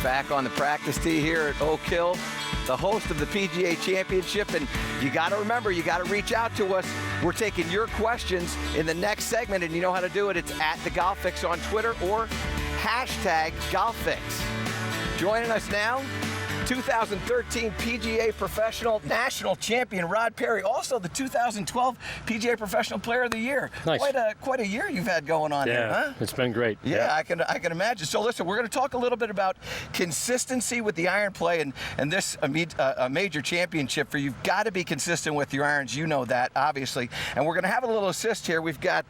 Back on the practice tee here at Oak Hill, the host of the PGA Championship. And you got to remember, you got to reach out to us. We're taking your questions in the next segment, and you know how to do it. It's at the Golf Fix on Twitter or hashtag GolfFix. Joining us now, 2013 PGA Professional National Champion Rod Perry, also the 2012 PGA Professional Player of the Year. Nice. Quite a year you've had going on here, huh? It's been great. Yeah, I can imagine. So listen, we're going to talk a little bit about consistency with the iron play, and this a major championship for you. You've got to be consistent with your irons. You know that, obviously. And we're going to have a little assist here. We've got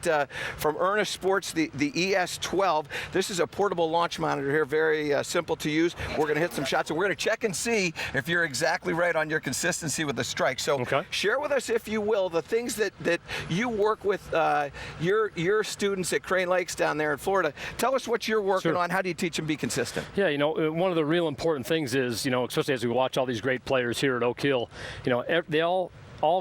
from Earnest Sports the ES12. This is a portable launch monitor here, very simple to use. We're going to hit some shots, and we're going to check and see if you're exactly right on your consistency with the strike. So share with us, if you will, the things that you work with your students at Crane Lakes down there in Florida. Tell us what you're working on. How do you teach them to be consistent? Yeah, you know, one of the real important things is, you know, especially as we watch all these great players here at Oak Hill, you know, they all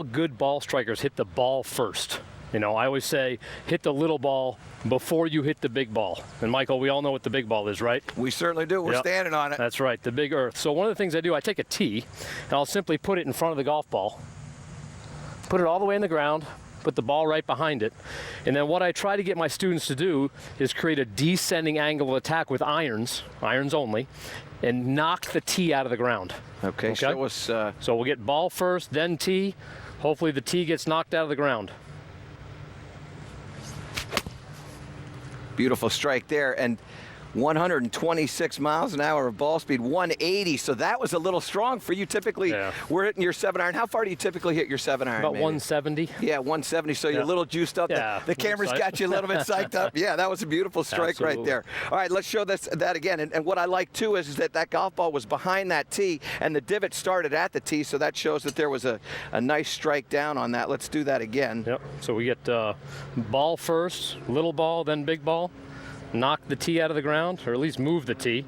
good ball strikers hit the ball first. You know, I always say, hit the little ball before you hit the big ball. And Michael, we all know what the big ball is, right? We certainly do. We're standing on it. That's right, the big earth. So one of the things I do, I take a tee, and I'll simply put it in front of the golf ball, put it all the way in the ground, put the ball right behind it. And then what I try to get my students to do is create a descending angle of attack with irons only, and knock the tee out of the ground. Okay? So we'll get ball first, then tee. Hopefully the tee gets knocked out of the ground. Beautiful strike there, and 126 miles an hour of ball speed, 180. So that was a little strong for you. Typically, we're hitting your 7-iron. How far do you typically hit your 7-iron? About 170. Yeah, 170. So you're a little juiced up. Yeah, the camera's got you a little bit psyched up. Yeah, that was a beautiful strike right there. All right, let's show that again. And what I like too is that golf ball was behind that tee, and the divot started at the tee. So that shows that there was a nice strike down on that. Let's do that again. Yep. So we get ball first, little ball, then big ball. Knock the tee out of the ground, or at least move the tee.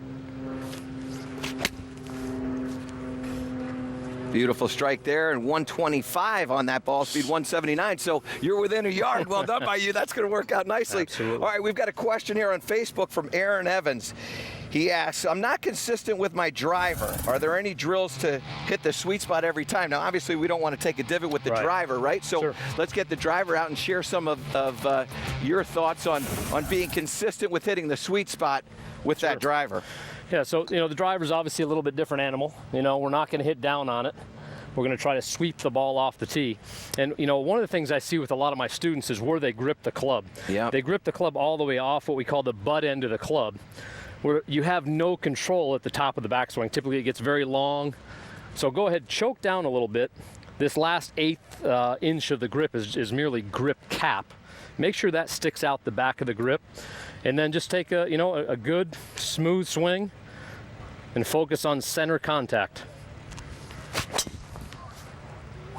Beautiful strike there, and 125 on that ball speed, 179. So you're within a yard. Well done by you. That's going to work out nicely. Absolutely. All right, we've got a question here on Facebook from Aaron Evans. He asks, I'm not consistent with my driver. Are there any drills to hit the sweet spot every time? Now, obviously, we don't want to take a divot with the driver, right? So let's get the driver out and share some of your thoughts on being consistent with hitting the sweet spot with that driver. Yeah, so, you know, the driver's obviously a little bit different animal. You know, we're not going to hit down on it. We're going to try to sweep the ball off the tee. And, you know, one of the things I see with a lot of my students is where they grip the club. Yeah. They grip the club all the way off what we call the butt end of the club, where you have no control at the top of the backswing. Typically, it gets very long. So go ahead, choke down a little bit. This last eighth inch of the grip is merely grip cap. Make sure that sticks out the back of the grip. And then just take a good, smooth swing and focus on center contact.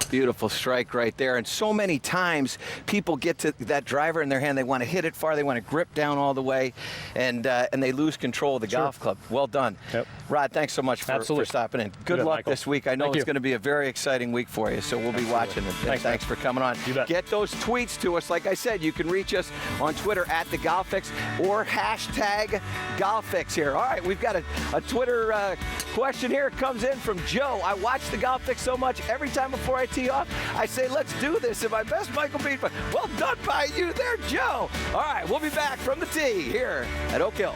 Beautiful strike right there. And so many times people get to that driver in their hand, they want to hit it far, they want to grip down all the way, and they lose control of the golf club. Well done. Yep. Rod, thanks so much for stopping in. Good luck Michael. this week. I know it's going to be a very exciting week for you, so we'll be watching it. Thanks for coming on. You bet. Get those tweets to us. Like I said, you can reach us on Twitter at the Golf Fix or hashtag GolfFix here. All right, we've got a Twitter question here. It comes in from Joe. I watch the Golf Fix so much, every time before I tee off, I say, let's do this. And my best Michael Bean. Well done by you there, Joe. All right, we'll be back from the tee here at Oak Hill.